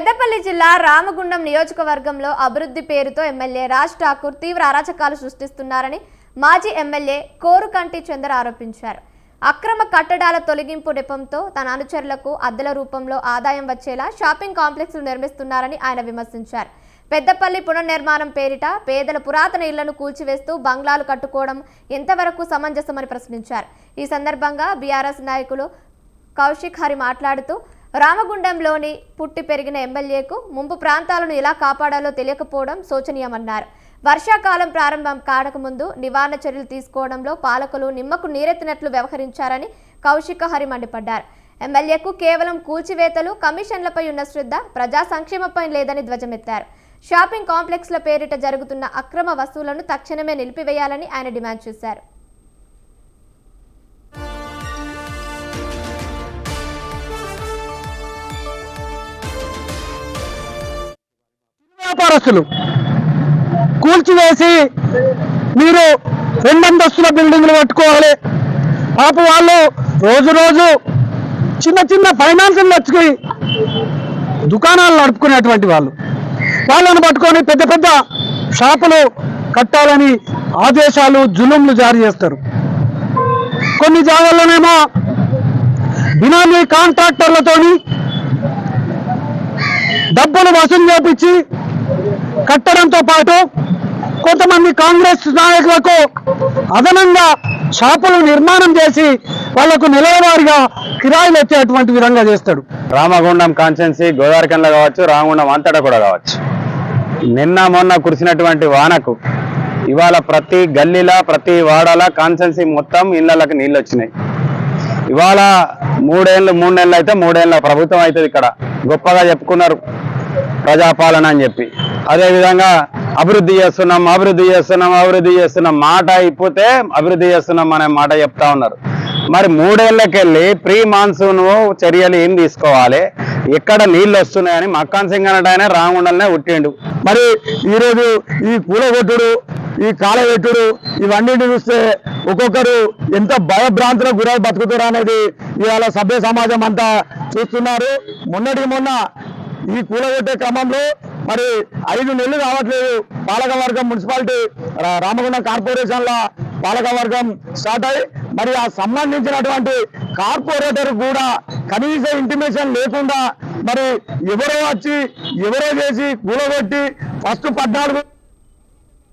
పెద్దపల్లి జిల్లా రామగుండం నియోజకవర్గంలో అభివృద్ధి పేరుతో ఎమ్మెల్యే రాజ్ ఠాకూర్ తీవ్ర అరాచకాలు సృష్టిస్తున్నారని మాజీ ఎమ్మెల్యే కోరుకంటి చంద్ర ఆరోపించారు. అక్రమ కట్టడాల తొలగింపు నెపంతో తన అనుచరులకు అద్దెల రూపంలో ఆదాయం వచ్చేలా షాపింగ్ కాంప్లెక్స్లు నిర్మిస్తున్నారని ఆయన విమర్శించారు. పెద్దపల్లి పునర్నిర్మాణం పేరిట పేదల పురాతన ఇళ్లను కూల్చివేస్తూ బంగ్లాలు కట్టుకోవడం ఎంతవరకు సమంజసమని ప్రశ్నించారు. ఈ సందర్భంగా బీఆర్ఎస్ నాయకులు కౌశిక్ హరి మాట్లాడుతూ రామగుండంలోని పుట్టి పెరిగిన ఎమ్మెల్యేకు ముంపు ప్రాంతాలను ఎలా కాపాడాలో తెలియకపోవడం శోచనీయమన్నారు. వర్షాకాలం ప్రారంభం కాకముందు నివారణ చర్యలు తీసుకోవడంలో పాలకులు నిమ్మకు నీరెత్తినట్లు వ్యవహరించారని కౌశిక్ హరి మండిపడ్డారు. ఎమ్మెల్యేకు కేవలం కూల్చివేతలు కమిషన్లపై ఉన్న శ్రద్ధ ప్రజా సంక్షేమంపై లేదని ధ్వజమెత్తారు. షాపింగ్ కాంప్లెక్స్ల పేరిట జరుగుతున్న అక్రమ వసూళ్లను తక్షణమే నిలిపివేయాలని ఆయన డిమాండ్ చేశారు. వ్యాపారస్తులు కూల్చివేసి మీరు 2 అంతస్తుల బిల్డింగ్లు కట్టుకోవాలి. పాప వాళ్ళు రోజు రోజు చిన్న చిన్న ఫైనాన్షియల్ వచ్చి దుకాణాలు నడుపుకునేటువంటి వాళ్ళను పట్టుకొని పెద్ద పెద్ద షాపులు కట్టాలని ఆదేశాలు జులుంలు జారీ చేస్తారు. కొన్ని జాగాల్లోనేమో బినామీ కాంట్రాక్టర్లతోని డబ్బులు వసూలు చేపించి కట్టడంతో పాటు కొంతమంది కాంగ్రెస్ నాయకులకు అదనంగా షాపులు నిర్మాణం చేసి వాళ్లకు నెలవారీగా కిరాయిలు వచ్చేటువంటి విధంగా చేస్తాడు. రామగుండం కాన్స్టిట్యున్సీ గోదావరికంలో కావచ్చు, రామగుండం అంతటా కూడా కావచ్చు, నిన్న మొన్న కురిసినటువంటి వానకు ఇవాళ ప్రతి గల్లీలా ప్రతి వాడాల కాన్స్టిట్యున్సీ మొత్తం ఇళ్లకు నీళ్ళు వచ్చినాయి. ఇవాళ 3 నెలలు అయితే 3 ఏళ్ళ ప్రభుత్వం అవుతుంది. ఇక్కడ గొప్పగా చెప్పుకున్నారు ప్రజాపాలన అని చెప్పి. అదేవిధంగా అభివృద్ధి చేస్తున్నాం మాట అయిపోతే అభివృద్ధి చేస్తున్నాం అనే మాట చెప్తా ఉన్నారు. మరి 3 ఏళ్ళకెళ్ళి ప్రీ మాన్సూన్ చర్యలు ఏం తీసుకోవాలి, ఎక్కడ నీళ్ళు వస్తున్నాయని మక్కాన్ సింగ్ అన్నట్టు రామగుండంలోనే ఉట్టిండు. మరి ఈరోజు ఈ కూలగొట్టుడు, ఈ కాలగొట్టుడు ఇవన్నిటిని చూస్తే ఒక్కొక్కరు ఎంత భయభ్రాంతులకు గురై బతుకుతారు అనేది ఇవాళ సభ్య సమాజం అంతా చూస్తున్నారు. మొన్న ఈ కూలగొట్టే క్రమంలో మరి 5 నెలలు కావట్లేదు పాలకవర్గం మున్సిపాలిటీ రామగుండం కార్పొరేషన్ల పాలకవర్గం స్టార్ట్ అయ్యి మరి ఆ సంబంధించినటువంటి కార్పొరేటర్ కూడా కనీస ఇంటిమేషన్ లేకుండా మరి ఎవరో వచ్చి ఎవరో చేసి కూలగొట్టి ఫస్ట్ 14